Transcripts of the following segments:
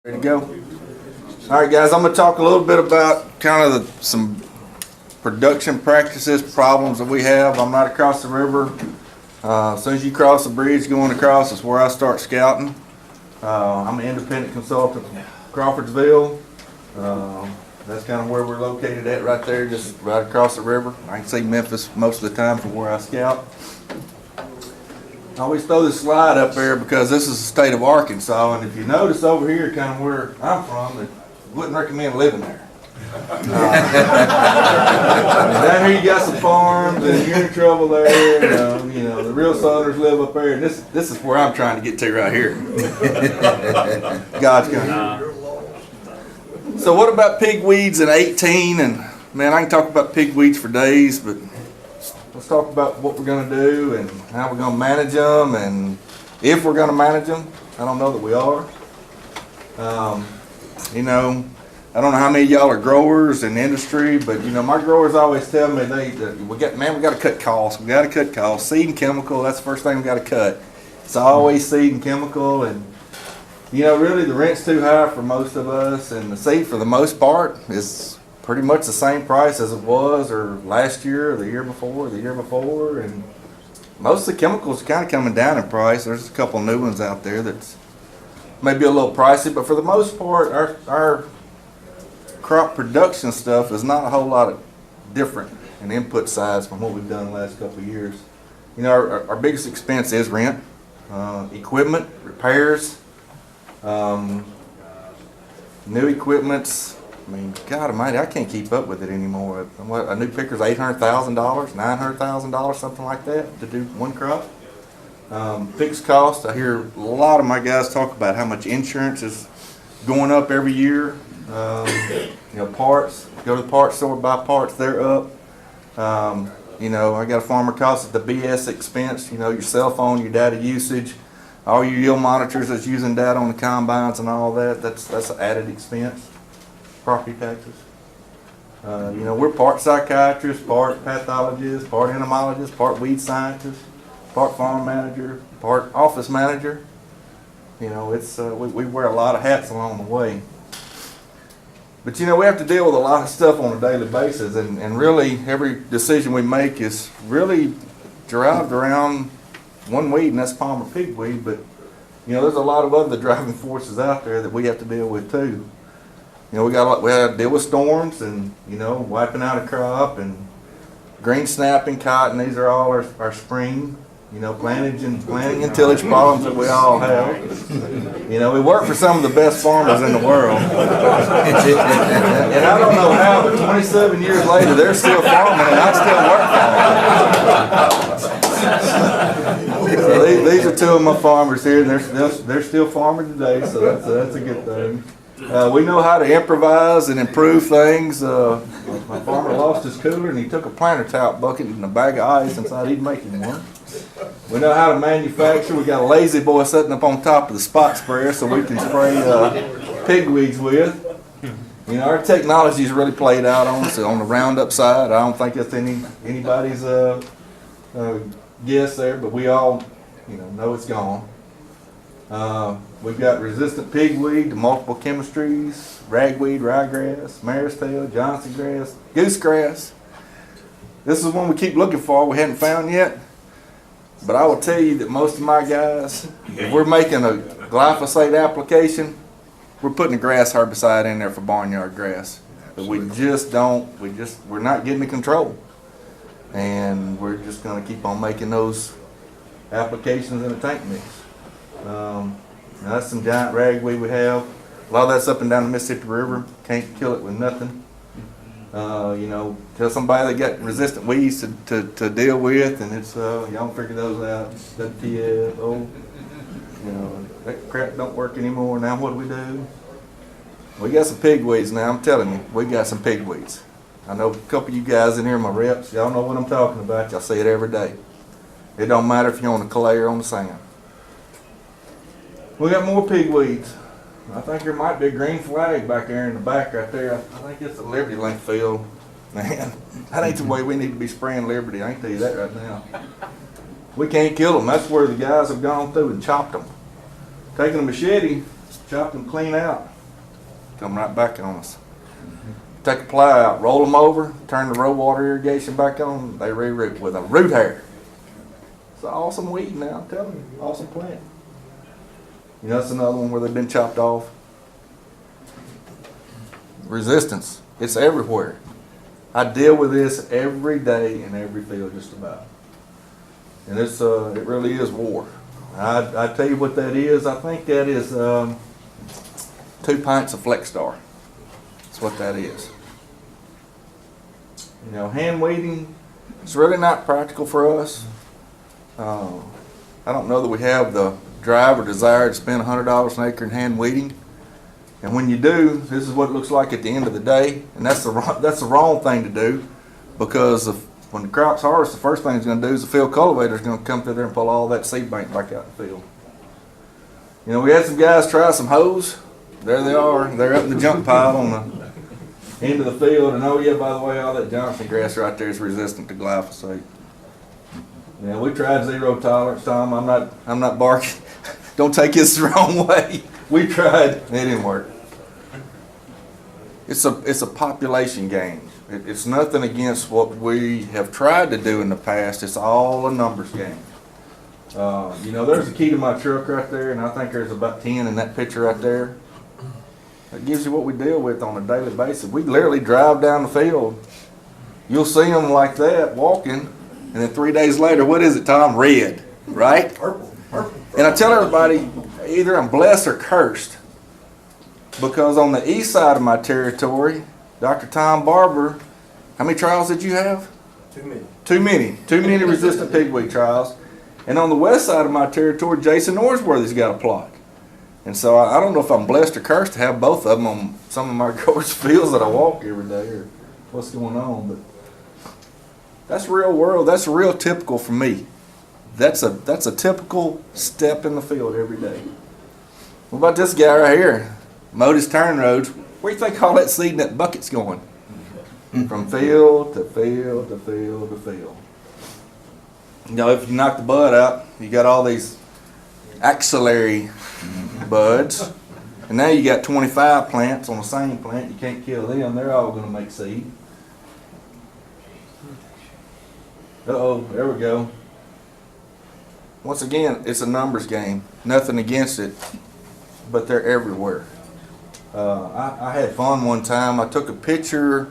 Ready to go? All right, guys, I'm going to talk a little bit about kind of some production practices, problems that we have. I'm right across the river. As soon as you cross the bridge going across is where I start scouting. I'm an independent consultant from Crawfordsville. That's kind of where we're located at right there, just right across the river. I can see Memphis most of the time from where I scout. I always throw this slide up there because this is the state of Arkansas, and if you notice over here, kind of where I'm from, I wouldn't recommend living there. Down here you got some farms, and you're in trouble there. You know the real Southerners live up there, and this is where I'm trying to get to right here. God's country. So what about pigweeds in 18? And man, I can talk about pigweeds for days, but let's talk about what we're going to do and how we're going to manage them, and if we're going to manage them. I don't know that we are. You know, I don't know how many of y'all are growers in the industry, but you know, my growers always tell me we got to cut costs. We got to cut costs. Seed and chemical, that's the first thing we got to cut. It's always seed and chemical, and you know, really the rent's too high for most of us, and the seed for the most part is pretty much the same price as it was or last year or the year before, and most of the chemicals are kind of coming down in price. There's a couple new ones out there that's maybe a little pricey, but for the most part our crop production stuff is not a whole lot of different in input size from what we've done the last couple of years. You know, our biggest expense is rent, equipment, repairs, new equipments. I mean, God almighty, I can't keep up with it anymore. A new picker's $800,000, $900,000, something like that to do one crop. Fixed cost. I hear a lot of my guys talk about how much insurance is going up every year. You know, parts. Go to the parts store, buy parts. They're up. You know, I got a farmer cost at the BS expense. You know, your cell phone, your data usage, all your yield monitors that's using data on the combines and all that. That's an added expense. Property taxes. You know, we're part psychiatrists, part pathologists, part entomologists, part weed scientists, part farm manager, part office manager. You know, it's we wear a lot of hats along the way. But you know, we have to deal with a lot of stuff on a daily basis, and really every decision we make is really derived around one weed, and that's palmer pigweed. But you know, there's a lot of other driving forces out there that we have to deal with too. You know, we have to deal with storms and, you know, wiping out a crop, and green snap and cotton. These are all our spring, you know, planting and tillage problems that we all have. You know, we work for some of the best farmers in the world. And I don't know how, but 27 years later, they're still farming and I still work for them. So these are two of my farmers here, and they're still farming today, so that's a good thing. We know how to improvise and improve things. My farmer lost his cooler and he took a planter towel bucket and a bag of ice inside. He'd make him one. We know how to manufacture. We got a lazy boy sitting up on top of the spot sprayer so we can spray pigweeds with. You know, our technology's really played out on us on the Roundup side. I don't think that's anybody's guess there, but we all, you know it's gone. We've got resistant pigweed to multiple chemistries, ragweed, ryegrass, mare's tail, Johnson grass, goosegrass. This is one we keep looking for, we hadn't found yet. But I will tell you that most of my guys, if we're making a glyphosate application, we're putting a grass herbicide in there for barnyard grass. But we're not getting the control. And we're just going to keep on making those applications in a tank mix. Now that's some giant ragweed we have. A lot of that's up and down the Mississippi River. Can't kill it with nothing. You know, tell somebody they got resistant weeds to deal with, and it's y'all figure those out. WTF, you know, that crap don't work anymore. Now what do? We got some pigweeds now. I'm telling you, we got some pigweeds. I know a couple of you guys in here, my reps. Y'all know what I'm talking about. Y'all see it every day. It don't matter if you're on the clay or on the sand. We got more pigweeds. I think there might be a green flag back there in the back right there. I think it's a Liberty Link field. Man, that ain't the way we need to be spraying Liberty. I can tell you that right now. We can't kill them. That's where the guys have gone through and chopped them. Taking a machete, chopped them clean out. come right back on us. Take a plow out, roll them over, turn the row water irrigation back on, they re-root with a root hair. It's an awesome weed now, I'm telling you, awesome plant. You know, that's another one where they've been chopped off. Resistance, it's everywhere. I deal with this every day in every field just about. And it's it really is war. I tell you what that is, I think that is 2 pints of Flex Star. That's what that is. You know, hand weeding, it's really not practical for us. I don't know that we have the drive or desire to spend $100 an acre in hand weeding. And when you do, this is what it looks like at the end of the day. And that's the wrong thing to do, because when the crop's harvest, the first thing it's going to do is the field cultivator is going to come through there and pull all that seed bank back out in the field. You know, we had some guys try some hoes. There they are. They're up in the junk pile on the end of the field. And oh yeah, by the way, all that Johnson grass right there is resistant to glyphosate. Yeah, we tried zero tolerance, Tom. I'm not barking. Don't take this the wrong way. We tried. It didn't work. It's a population game. It's nothing against what we have tried to do in the past. It's all a numbers game. You know, there's a key to my truck right there, and I think there's about 10 in that picture right there. That gives you what we deal with on a daily basis. We literally drive down the field. You'll see them like that walking, and then 3 days later, what is it, Tom? Red, right? Purple. And I tell everybody, either I'm blessed or cursed, because on the east side of my territory, Dr. Tom Barber, how many trials did you have? Too many. Too many resistant pigweed trials. And on the west side of my territory, Jason Norsworthy's got a plot. And so I don't know if I'm blessed or cursed to have both of them on some of my gorgeous fields that I walk every day, or what's going on. But that's real world. That's real typical for me. That's a typical step in the field every day. What about this guy right here? Mowed his turn roads. Where do you think all that seed in that bucket's going? From field to field to field to field. You know, if you knock the bud out, you got all these axillary buds. And now you got 25 plants on the same plant. You can't kill them. They're all going to make seed. Uh-oh, there we go. Once again, it's a numbers game. Nothing against it, but they're everywhere. I had fun one time. I took a picture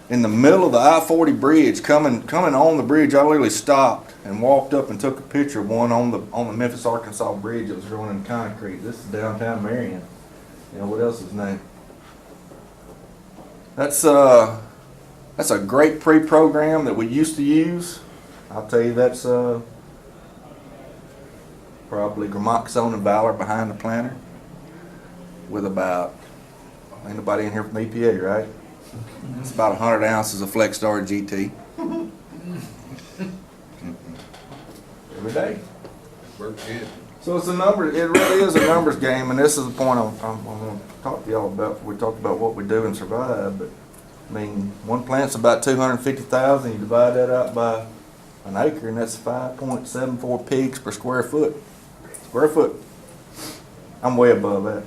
in the middle of the I-40 bridge, coming on the bridge. I literally stopped and walked up and took a picture of one on the Memphis, Arkansas bridge that was growing in concrete. This is downtown Marion. You know, what else is new? That's a great pre-program that we used to use. I'll tell you, that's probably Gramoxone and Valor behind the planter, with about, ain't nobody in here from EPA, right? It's about 100 ounces of Flex Star GT. Every day. Works good. So it's a number. It really is a numbers game, and this is the point I'm going to talk to y'all about. We talked about what we do and survive, but I mean, one plant's about 250,000. You divide that out by an acre, and that's 5.74 pigs per square foot. I'm way above that.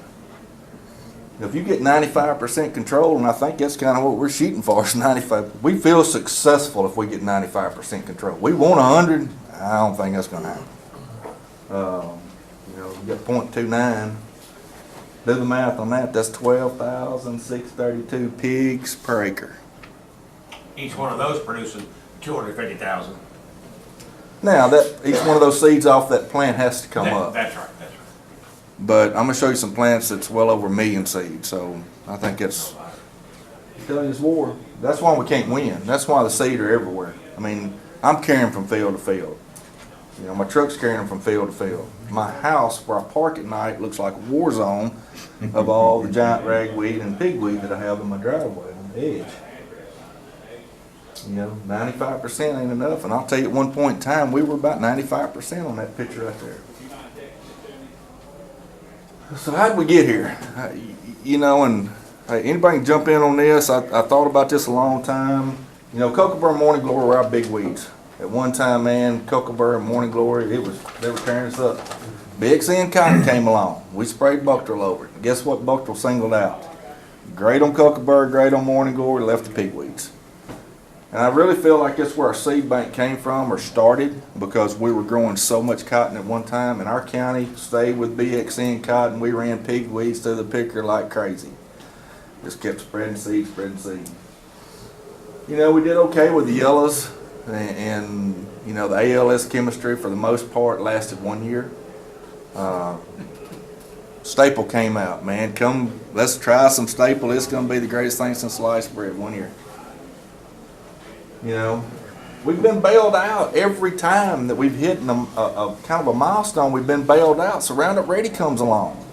If you get 95% control, and I think that's kind of what we're shooting for, is 95. We feel successful if we get 95% control. We want 100. I don't think that's going to happen. You know, you got 0.29. Do the math on that. That's 12,632 pigs per acre. Each one of those produces 250,000. Now, that each one of those seeds off that plant has to come up. That's right. But I'm going to show you some plants that's well over 1 million seeds. So I think it's, I'm telling you, it's war. That's why we can't win. That's why the seed are everywhere. I mean, I'm carrying from field to field. You know, my truck's carrying them from field to field. My house, where I park at night, looks like a war zone of all the giant ragweed and pigweed that I have in my driveway on the edge. You know, 95% ain't enough. And I'll tell you, at one point in time, we were about 95% on that picture right there. So how'd we get here? You know, and anybody can jump in on this. I thought about this a long time. You know, Cocoa Morning Glory were our big weeds. At one time, man, Cocoa and Morning Glory, they were tearing us up. Big Sin Cotton came along. We sprayed Buctril over it. And guess what Buctril singled out? Great on Cuckleberry, great on Morning Glory, left the pigweeds. And I really feel like that's where our seed bank came from or started, because we were growing so much cotton at one time. And our county stayed with BXN cotton. We ran pigweeds through the picker like crazy. Just kept spreading seed, spreading seed. You know, we did okay with the yellows, and you know, the ALS chemistry for the most part lasted 1 year. Staple came out, man. Come, let's try some Staple. It's going to be the greatest thing since sliced bread. 1 year. You know, we've been bailed out every time that we've hit a kind of a milestone. We've been bailed out. So Roundup Ready comes along.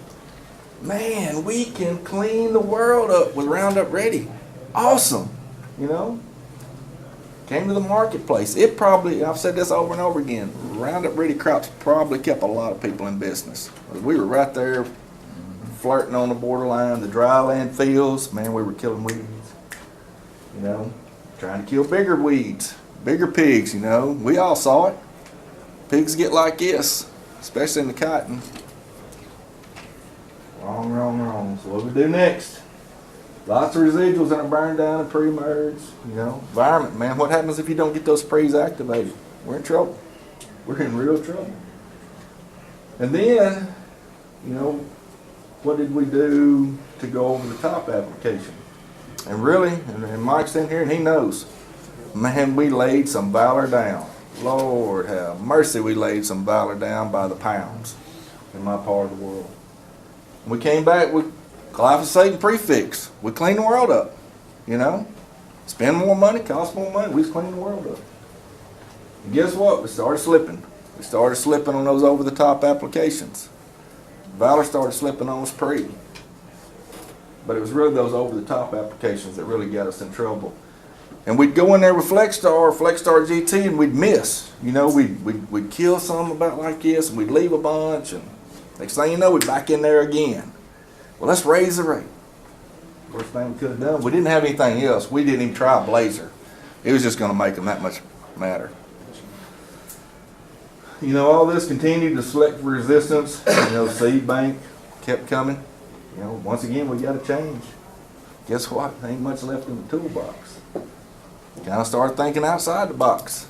Man, we can clean the world up with Roundup Ready. Awesome. You know, came to the marketplace. It probably, I've said this over and over again, Roundup Ready crops probably kept a lot of people in business. We were right there flirting on the borderline, the dry land fields. Man, we were killing weeds. You know, trying to kill bigger weeds, bigger pigs, you know. We all saw it. Pigs get like this, especially in the cotton. Wrong, wrong, wrong. So what do we do next? Lots of residuals that are burned down and pre-merge. You know, environment, man. What happens if you don't get those pre's activated? We're in trouble. We're in real trouble. And then, you know, what did we do to go over the top application? And really, and Mike's in here and he knows, man, we laid some valor down. Lord have mercy, we laid some valor down by the pounds in my part of the world. We came back with glyphosate and prefix. We cleaned the world up, you know. Spend more money, cost more money, we just cleaned the world up. And guess what? We started slipping. We started slipping on those over-the-top applications. Valor started slipping on us pre. But it was really those over-the-top applications that really got us in trouble. And we'd go in there with Flexstar GT, and we'd miss. You know, we'd kill some about like this, and we'd leave a bunch, and next thing you know, we'd back in there again. Well, let's raise the rate. Worst thing we could have done. We didn't have anything else. We didn't even try a blazer. It was just going to make them that much matter. You know, all this continued to select for resistance. You know, seed bank kept coming. You know, once again, we got to change. Guess what? There ain't much left in the toolbox. Kind of started thinking outside the box.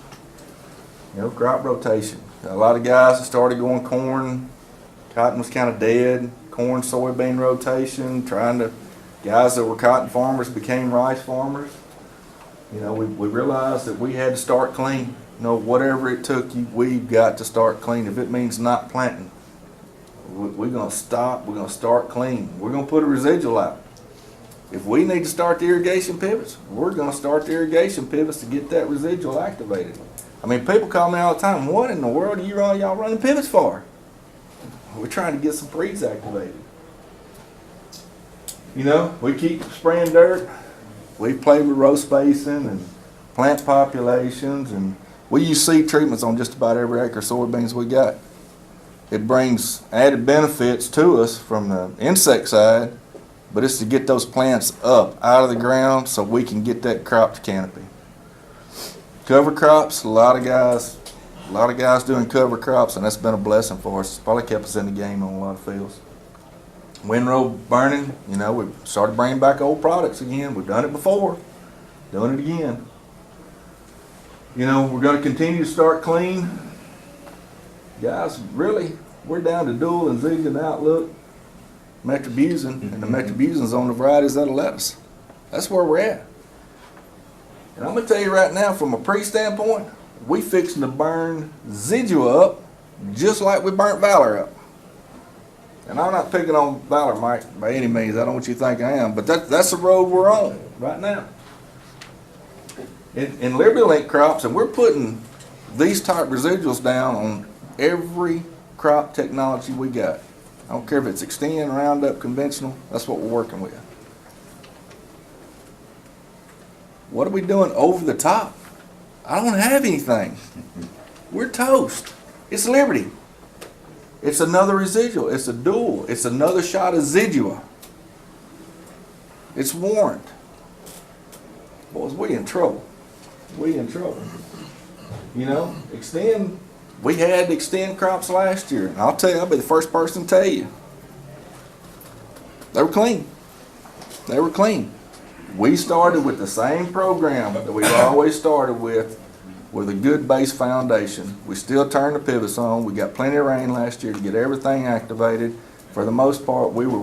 You know, crop rotation. A lot of guys that started going corn. Cotton was kind of dead. Corn, soybean rotation. Guys that were cotton farmers became rice farmers. You know, we realized that we had to start clean. You know, whatever it took, we've got to start clean. If it means not planting, we're going to stop. We're going to start clean. We're going to put a residual out. If we need to start the irrigation pivots, we're going to start the irrigation pivots to get that residual activated. I mean, people call me all the time, what in the world are y'all running pivots for? We're trying to get some pre's activated. You know, we keep spraying dirt. We play with row spacing and plant populations, and we use seed treatments on just about every acre of soybeans we got. It brings added benefits to us from the insect side, but it's to get those plants up out of the ground so we can get that crop to canopy. Cover crops, a lot of guys doing cover crops, and that's been a blessing for us. It's probably kept us in the game on a lot of fields. Windrow burning, you know, we started bringing back old products again. We've done it before, doing it again. You know, we're going to continue to start clean. Guys, really, we're down to dual and zig and outlook, metribuzin, and the metribuzin's on the varieties that'll let us. That's where we're at. And I'm going to tell you right now, from a pre-standpoint, we fixing to burn Residual up just like we burnt Valor up. And I'm not picking on Valor, Mike, by any means. I don't want you to think I am, but that's the road we're on right now. In Liberty Link crops, and we're putting these type residuals down on every crop technology we got. I don't care if it's Extend, Roundup, conventional, that's what we're working with. What are we doing over the top? I don't have anything. We're toast. It's Liberty. It's another residual. It's a dual. It's another shot of Residual. It's Warrant. Boys, we in trouble. We in trouble. You know, Extend, we had to Extend crops last year. And I'll tell you, I'll be the first person to tell you. They were clean. They were clean. We started with the same program that we've always started with a good base foundation. We still turned the pivots on. We got plenty of rain last year to get everything activated. For the most part, we were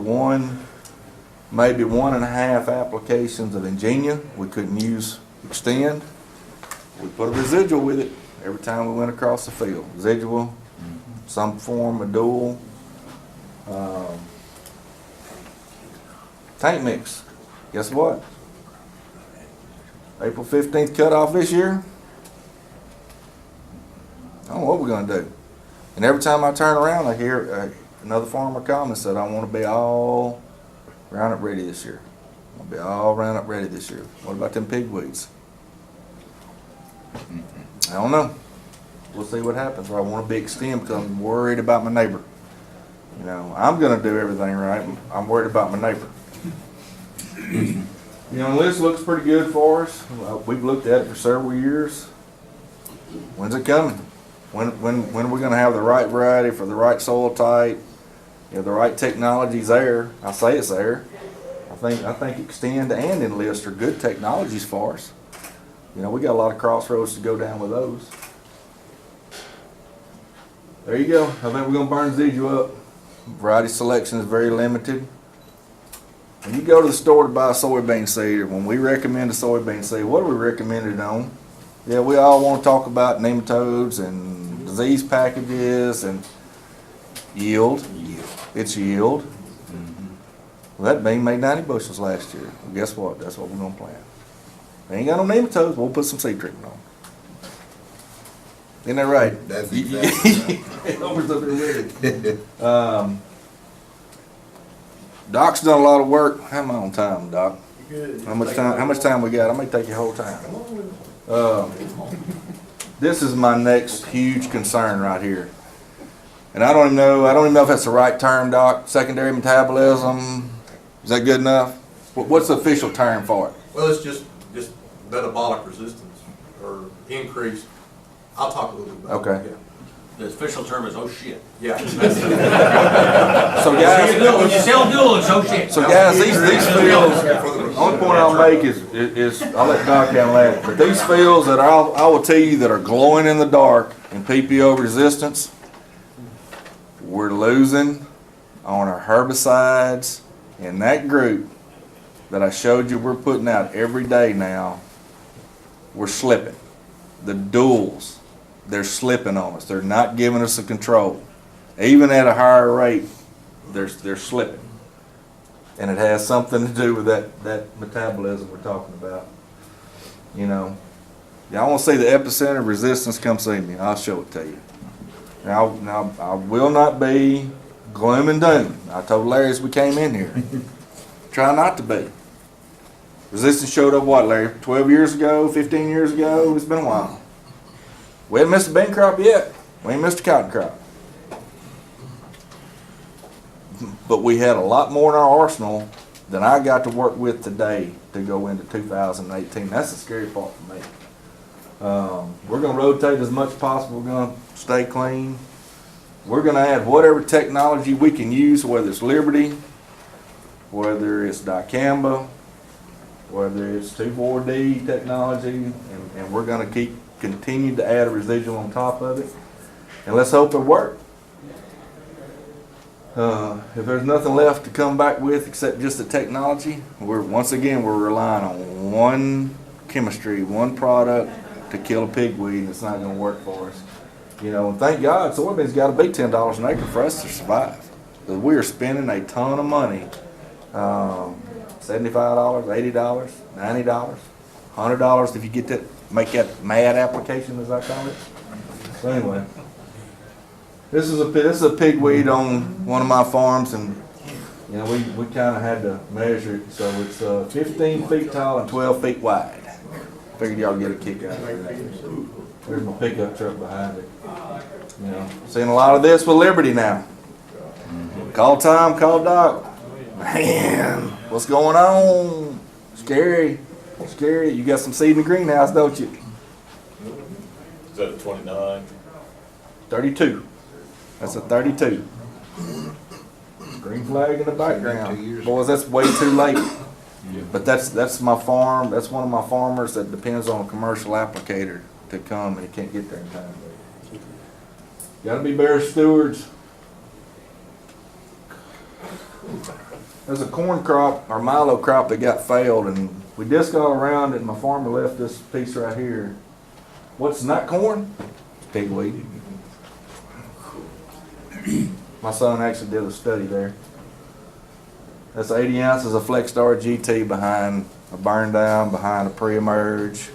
maybe 1.5 applications of Ingenia. We couldn't use Extend. We put a residual with it every time we went across the field. Residual, some form of dual. Tank mix. Guess what? April 15th cutoff this year. I don't know what we're going to do. And every time I turn around, I hear another farmer come and said, I want to be all Roundup ready this year. I want to be all Roundup ready this year. What about them pigweeds? I don't know. We'll see what happens. I want to be Extend because I'm worried about my neighbor. You know, I'm going to do everything right. I'm worried about my neighbor. You know, this looks pretty good for us. We've looked at it for several years. When's it coming? When are we going to have the right variety for the right soil type? You know, the right technology's there. I say it's there. I think Extend and Enlist are good technologies for us. You know, we got a lot of crossroads to go down with those. There you go. I think we're going to burn Residual up. Variety selection is very limited. When you go to the store to buy a soybean seed, or when we recommend a soybean seed, what do we recommend it on? Yeah, we all want to talk about nematodes and disease packages and yield. It's yield. Well, that bean made 90 bushels last year. Well, guess what? That's what we're going to plant. They ain't got no nematodes. We'll put some seed treatment on. Isn't that right? That's exactly right. Numbers up there with it. Doc's done a lot of work. How am I on time, Doc? Good. How much time we got? I may take your whole time. This is my next huge concern right here. And I don't even know if that's the right term, Doc. Secondary metabolism. Is that good enough? What's the official term for it? Well, it's just metabolic resistance or increased. I'll talk a little bit about it. Okay. The official term is oh shit. Yeah. So guys, When you sell dual, it's oh shit. So guys, these fields, the only point I'll make is I'll let Doc handle that. But these fields that I will tell you that are glowing in the dark in PPO resistance, we're losing on our herbicides in that group that I showed you we're putting out every day now. We're slipping. The duals, they're slipping on us. They're not giving us the control. Even at a higher rate, they're slipping. And it has something to do with that metabolism we're talking about. You know, y'all want to see the epicenter of resistance, come see me. I'll show it to you. Now I will not be gloom and doom. I told Larry as we came in here. Try not to be. Resistance showed up what, Larry? 12 years ago, 15 years ago? It's been a while. We haven't missed a bean crop yet. We ain't missed a cotton crop. But we had a lot more in our arsenal than I got to work with today to go into 2018. That's the scary part for me. We're going to rotate as much as possible. We're going to stay clean. We're going to add whatever technology we can use, whether it's Liberty, whether it's dicamba, whether it's 2,4-D technology, and we're going to continue to add a residual on top of it. And let's hope it works. If there's nothing left to come back with except just the technology, we're relying on one chemistry, one product to kill a pigweed, and it's not going to work for us. You know, and thank God, soybeans got to be $10 an acre for us to survive. Because we are spending a ton of money, $75, $80, $90, $100 if you get that, make that mad application as I call it. So anyway. This is a pigweed on one of my farms, and you know we kind of had to measure it. So it's 15 feet tall and 12 feet wide. Figured y'all get a kick out of that. There's my pickup truck behind it. You know, seeing a lot of this with Liberty now. Call Tom, call Doc. Man, what's going on? Scary, scary. You got some seed in the greenhouse, don't you? Is that a 29? 32. That's a 32. Green flag in the background. Boys, that's way too late. But that's my farm, that's one of my farmers that depends on a commercial applicator to come, and he can't get there in time. Gotta be better stewards. There's a corn crop, or milo crop that got failed, and we disced all around it, and my farmer left this piece right here. What's not corn? Pigweed. My son actually did a study there. That's 80 ounces of Flexstar GT behind a burn down, behind a pre-emerge.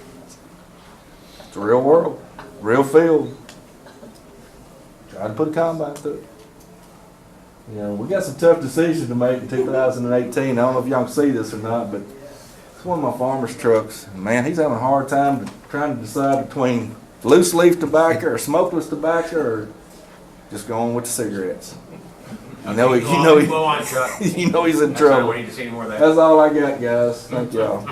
It's a real world, real field. Try to put a combine through it. You know, we got some tough decisions to make in 2018. I don't know if y'all can see this or not, but it's one of my farmer's trucks. Man, he's having a hard time trying to decide between loose leaf tobacco or smokeless tobacco or just going with the cigarettes. You know, Go on, Chuck. you know he's in That's all trouble. we need to see any more of that. That's all I got, guys. Thank y'all.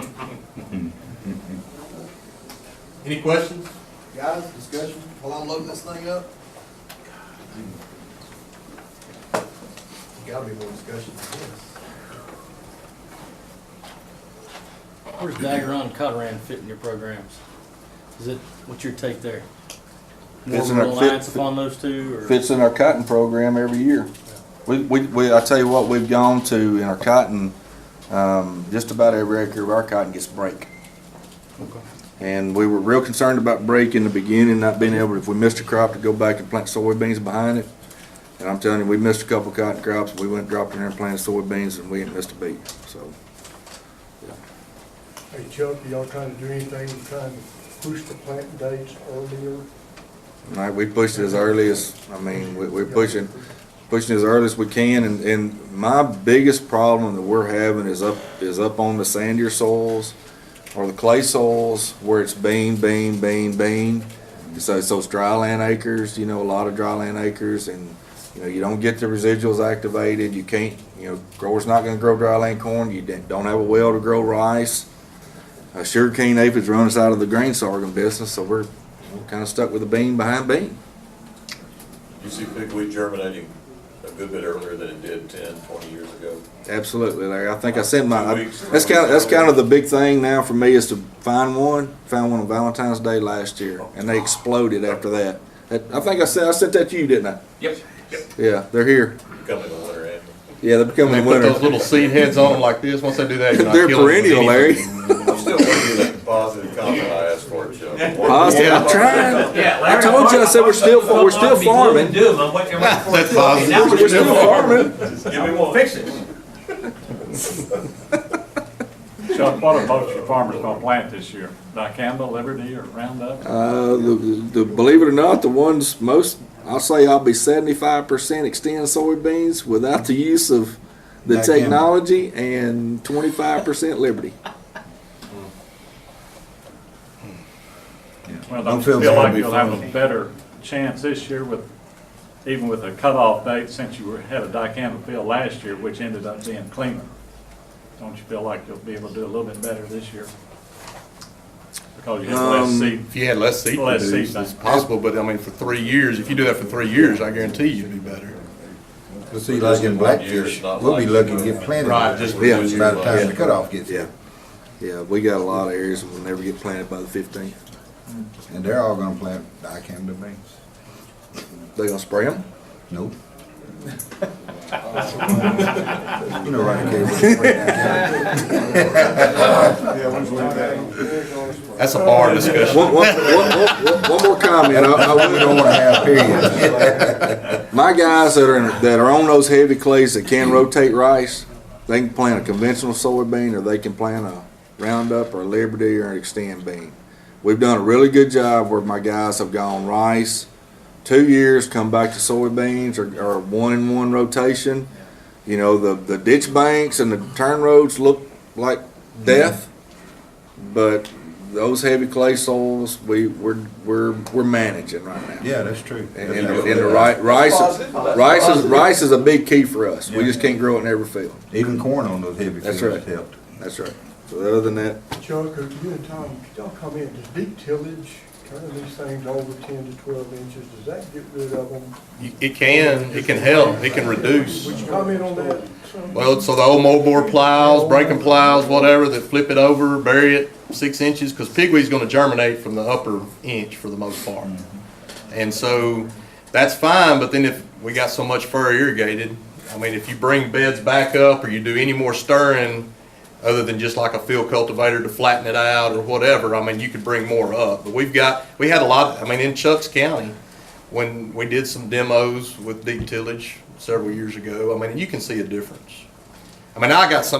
Any questions? Guys, discussion while I'm loading this thing up? Gotta be more discussion than this. Where's Daggeron and Cotteran fit in your programs? Is it, what's your take there? More Fits of in a our- reliance upon those two, or? Fits in our cotton program every year. I tell you what, we've gone to in our cotton, just about every acre of our cotton gets break. Okay. And we were real concerned about break in the beginning, not being able to, if we missed a crop, to go back and plant soybeans behind it. And I'm telling you, we missed a couple cotton crops. We went, dropped in there and planted soybeans, and we ain't missed a beat. So, Hey Chuck, are y'all trying to do anything to try and push the planting dates earlier? right, we pushed it as early as, we're pushing as early as we can. And my biggest problem that we're having is up on the sandier soils or the clay soils where it's bean. So it's those dry land acres, a lot of dry land acres, and you don't get the residuals activated. You can't, growers not going to grow dry land corn. You don't have a well to grow rice. Sugarcane aphids run us out of the grain sorghum business, so we're kind of stuck with the bean behind bean. You see pigweed germinating a good bit earlier than it did 10, 20 years ago. Absolutely, Larry. I think I sent my. 2 weeks. That's kind of the big thing now for me is to find one. Found one on Valentine's Day last year, and they exploded after that. I think I sent that to you, didn't I? Yep. Yeah, they're here. Becoming a winter animal. Yeah, they're becoming They put winter. those little seed heads on them like this, once they do that, you're not They're killing them with perennial, Larry. anything. I'm still waiting for that positive comment I asked for, Chuck. Positive. I'm trying. Yeah, I Larry, told you. I said we're still farming. That's positive. We're still farming. Give me one. Fix it. Chuck, what are most of your farmers gonna plant this year? Dicamba, Liberty, or Roundup? Believe it or not, the ones most, I'll say I'll be 75% extend soybeans without the use of the Dicamba. technology, and 25% Liberty. Well, don't you feel like you'll have a better chance this year even with a cutoff date, since you had a dicamba field last year, which ended up being cleaner? Don't you feel like you'll be able to do a little bit better this year? Because you have less seed. If you had less seed Less produced, seed it's bank. possible, but I mean, for 3 years, if you do that for 3 years, I guarantee you'd be better. We'll see, like in Blackfish, we'll be lucky to get planted. Right, just Yeah. what you By the time Yeah. the cutoff gets Yeah. here. Yeah, we got a lot of areas that will never get planted by the 15th. And they're all gonna plant dicamba beans. They gonna spray them? Nope. You know, right, okay. That's a bar discussion. One more comment. We don't wanna have period. My guys that are on those heavy clays that can rotate rice, they can plant a conventional soybean, or they can plant a Roundup or a Liberty or an Extend bean. We've done a really good job where my guys have gone rice 2 years, come back to soybeans, or 1-in-1 rotation. The ditch banks and the turn roads look like death, but those heavy clay soils we're managing right now. Yeah, that's true. And rice is a big key for us. We just can't grow it in every field. Even corn on those heavy That's fields right. helped. That's right. So other than that, Chuck, or you and Tom, could y'all comment, does deep tillage, turning these things over 10 to 12 inches, does that get rid of them? It can help, it can reduce. Would you comment on that Well, so the old moldboard plows, breaking plows, whatever, that flip it over, bury it 6 inches, because pigweed's gonna germinate from the upper inch for the most part. And so, that's fine, but then if we got so much furrow irrigated, I mean, if you bring beds back up, or you do any more stirring, other than just like a field cultivator to flatten it out or whatever, I mean, you could bring more up. But we had a lot, I mean, in Chucks County, when we did some demos with deep tillage several years ago, I mean, you can see a difference. I mean, I got some